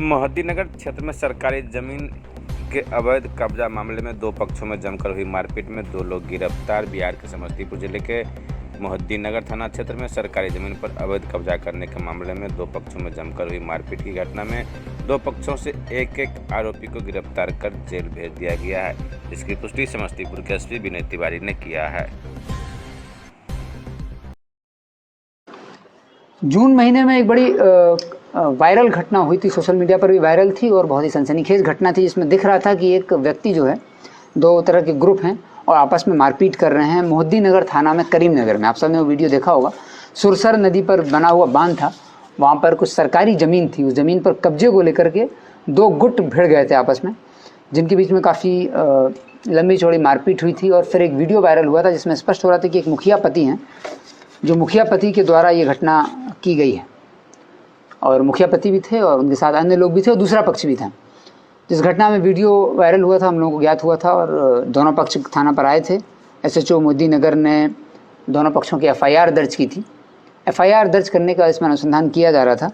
मोहद्दीनगर क्षेत्र में सरकारी जमीन के अवैध कब्जा मामले में दो पक्षों में जमकर हुई मारपीट में दो लोग गिरफ्तार। बिहार के समस्तीपुर जिले के मोहद्दीनगर थाना क्षेत्र में सरकारी जमीन पर अवैध कब्जा करने के मामले में दो पक्षों में जमकर हुई मारपीट की घटना में दो पक्षों से एक एक आरोपी को गिरफ्तार कर जेल भेज दिया गया है। इसकी पुष्टि समस्तीपुर के एसपी विनय तिवारी ने किया है। जून महीने में एक बड़ी वायरल घटना हुई थी, सोशल मीडिया पर भी वायरल थी और बहुत ही सनसनीखेज घटना थी, जिसमें दिख रहा था कि एक व्यक्ति जो है, दो तरह के ग्रुप हैं और आपस में मारपीट कर रहे हैं। मोहद्दीनगर थाना में करीमनगर में, आप सबने वो वीडियो देखा होगा। सुरसर नदी पर बना हुआ बांध था, वहाँ पर कुछ सरकारी ज़मीन थी। उस ज़मीन पर कब्जे को लेकर के दो गुट भिड़ गए थे आपस में, जिनके बीच में काफ़ी लंबी चौड़ी मारपीट हुई थी। और फिर एक वीडियो वायरल हुआ था जिसमें स्पष्ट हो रहा था कि एक मुखिया पति हैं, जो मुखिया पति के द्वारा ये घटना की गई है, और मुखिया पति भी थे और उनके साथ अन्य लोग भी थे और दूसरा पक्ष भी था। जिस घटना में वीडियो वायरल हुआ था, हम लोगों को ज्ञात हुआ था और दोनों पक्ष थाना पर आए थे। एसएचओ मोहद्दीनगर ने दोनों पक्षों की एफआईआर दर्ज की थी। एफआईआर दर्ज करने का इसमें अनुसंधान किया जा रहा था,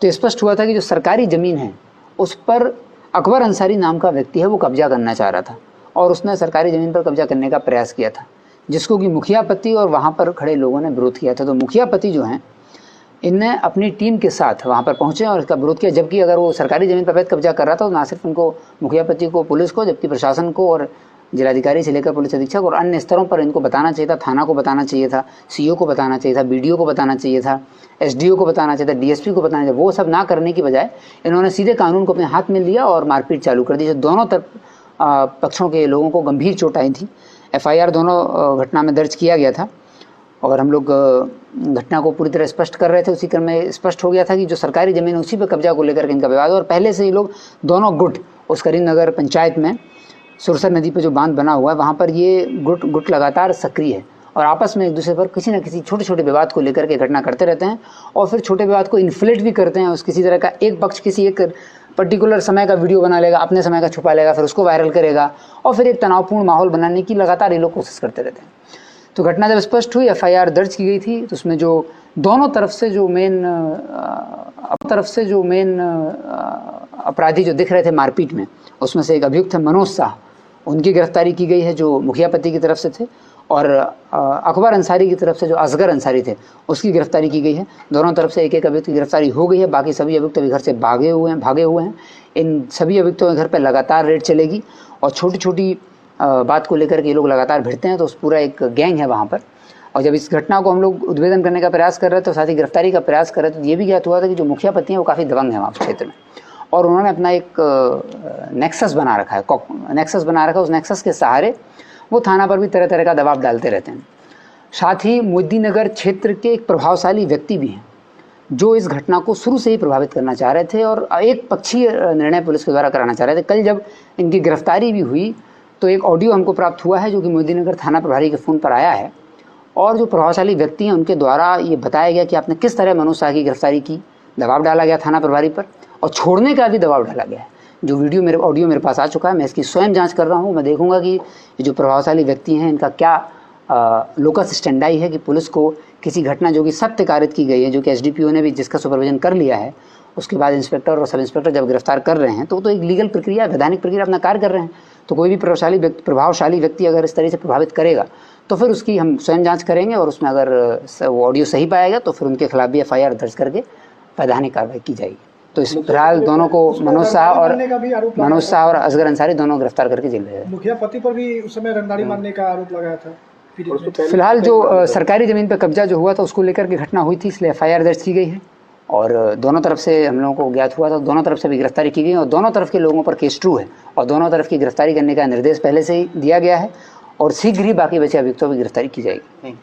तो स्पष्ट हुआ था कि जो सरकारी ज़मीन है उस पर अकबर अंसारी नाम का व्यक्ति है, वो कब्जा करना चाह रहा था और उसने सरकारी ज़मीन पर कब्जा करने का प्रयास किया था, जिसको कि मुखिया पति और वहाँ पर खड़े लोगों ने विरोध किया था। तो मुखिया पति जो हैं, इनने अपनी टीम के साथ वहाँ पर पहुँचे और इसका विरोध किया, जबकि अगर वो सरकारी ज़मीन पर अवैध कब्जा कर रहा था तो ना सिर्फ उनको मुखिया पति को, पुलिस को, जबकि प्रशासन को और जिलाधिकारी से लेकर पुलिस अधीक्षक और अन्य स्तरों पर इनको बताना चाहिए था। थाना को बताना चाहिए था, सीओ को बताना चाहिए था, बीडीओ को बताना चाहिए था, एसडीओ को बताना चाहिए था, डीएसपी को बताना चाहिए। वो सब ना करने की बजाय इन्होंने सीधे कानून को अपने हाथ में लिया और मारपीट चालू कर दी। दोनों तरफ पक्षों के लोगों को गंभीर चोट आई थी। एफआईआर दोनों घटना में दर्ज किया गया था और हम लोग घटना को पूरी तरह स्पष्ट कर रहे थे। उसी क्रम में स्पष्ट हो गया था कि जो सरकारी ज़मीन है उसी पर कब्जा को लेकर के इनका विवाद है और पहले से ही लोग दोनों गुट उस करीमनगर पंचायत में सुरसर नदी पर जो बांध बना हुआ है वहाँ पर ये गुट लगातार सक्रिय है और आपस में एक दूसरे पर किसी न किसी छोटे छोटे विवाद को लेकर के घटना करते रहते हैं और फिर छोटे विवाद को इन्फ्लेट भी करते हैं। उस किसी तरह का एक पक्ष किसी एक पर्टिकुलर समय का वीडियो बना लेगा, अपने समय का छुपा लेगा, फिर उसको वायरल करेगा और फिर एक तनावपूर्ण माहौल बनाने की लगातार ये लोग कोशिश करते रहते हैं। तो घटना जब स्पष्ट हुई, एफआईआर दर्ज की गई थी, तो उसमें जो दोनों तरफ से जो मेन अपराधी जो दिख रहे थे मारपीट में, उसमें से एक अभियुक्त है मनोज शाह, उनकी गिरफ्तारी की गई है जो मुखिया पति की तरफ से थे, और अकबर अंसारी की तरफ से जो असगर अंसारी थे उसकी गिरफ्तारी की गई है। दोनों तरफ से एक एक अभियुक्त की गिरफ्तारी हो गई है। बाकी सभी अभियुक्त अभी घर से भागे हुए हैं। इन सभी अभियुक्तों के घर पर लगातार रेड चलेगी और छोटी छोटी बात को लेकर के ये लोग लगातार भिड़ते हैं। तो उस पूरा एक गैंग है वहाँ पर। और जब इस घटना को हम लोग उद्भेदन करने का प्रयास कर रहे थे तो साथ ही गिरफ्तारी का प्रयास कर रहे थे, तो ये भी ज्ञात हुआ था कि जो मुखिया पति हैं वो काफ़ी दबंग है वहाँ क्षेत्र में और उन्होंने अपना एक नेक्सस बना रखा है। उस नेक्सस के सहारे वो थाना पर भी तरह तरह का दबाव डालते रहते हैं। साथ ही मोहद्दीनगर क्षेत्र के एक प्रभावशाली व्यक्ति भी हैं जो इस घटना को शुरू से ही प्रभावित करना चाह रहे थे और एक पक्षीय निर्णय पुलिस के द्वारा कराना चाह रहे थे। कल जब इनकी गिरफ्तारी भी हुई तो एक ऑडियो हमको प्राप्त हुआ है जो कि मोहद्दीनगर थाना प्रभारी के फ़ोन पर आया है और जो प्रभावशाली व्यक्ति हैं उनके द्वारा ये बताया गया कि आपने किस तरह मनोज शाह की गिरफ्तारी की, दबाव डाला गया थाना प्रभारी पर और छोड़ने का भी दबाव डाला गया है। जो ऑडियो मेरे पास आ चुका है, मैं इसकी स्वयं जांच कर रहा हूँ। मैं देखूंगा कि जो प्रभावशाली व्यक्ति हैं इनका क्या लोकस स्टैंडाई है कि पुलिस को किसी घटना जो कि सत्य कारित की गई है, जो कि एसडीपीओ ने भी जिसका सुपरविजन कर लिया है, उसके बाद इंस्पेक्टर और सब इंस्पेक्टर जब गिरफ्तार कर रहे हैं तो एक लीगल प्रक्रिया, वैधानिक प्रक्रिया अपना कार्य कर रहे हैं। तो कोई भी प्रभावशाली व्यक्ति अगर इस तरह से प्रभावित करेगा तो फिर उसकी हम स्वयं जांच करेंगे और उसमें अगर वो ऑडियो सही पाएगा तो फिर उनके खिलाफ भी एफआईआर दर्ज करके वैधानिक कार्रवाई की जाएगी। तो इस फिलहाल दोनों को मनोज शाह और असगर अंसारी दोनों गिरफ्तार करके जेल भेजा। मुखिया पति पर भी उस समय रंगदारी मारने का आरोप लगाया था। फिलहाल जो सरकारी ज़मीन पर कब्जा जो हुआ था उसको लेकर के घटना हुई थी, इसलिए एफआईआर दर्ज की गई है और दोनों तरफ से हम लोगों को ज्ञात हुआ था, दोनों तरफ से भी गिरफ्तारी की गई और दोनों तरफ के लोगों पर केस ट्रू है और दोनों तरफ की गिरफ्तारी करने का निर्देश पहले से ही दिया गया है और शीघ्र ही बाकी बचे अभियुक्तों की गिरफ्तारी की जाएगी।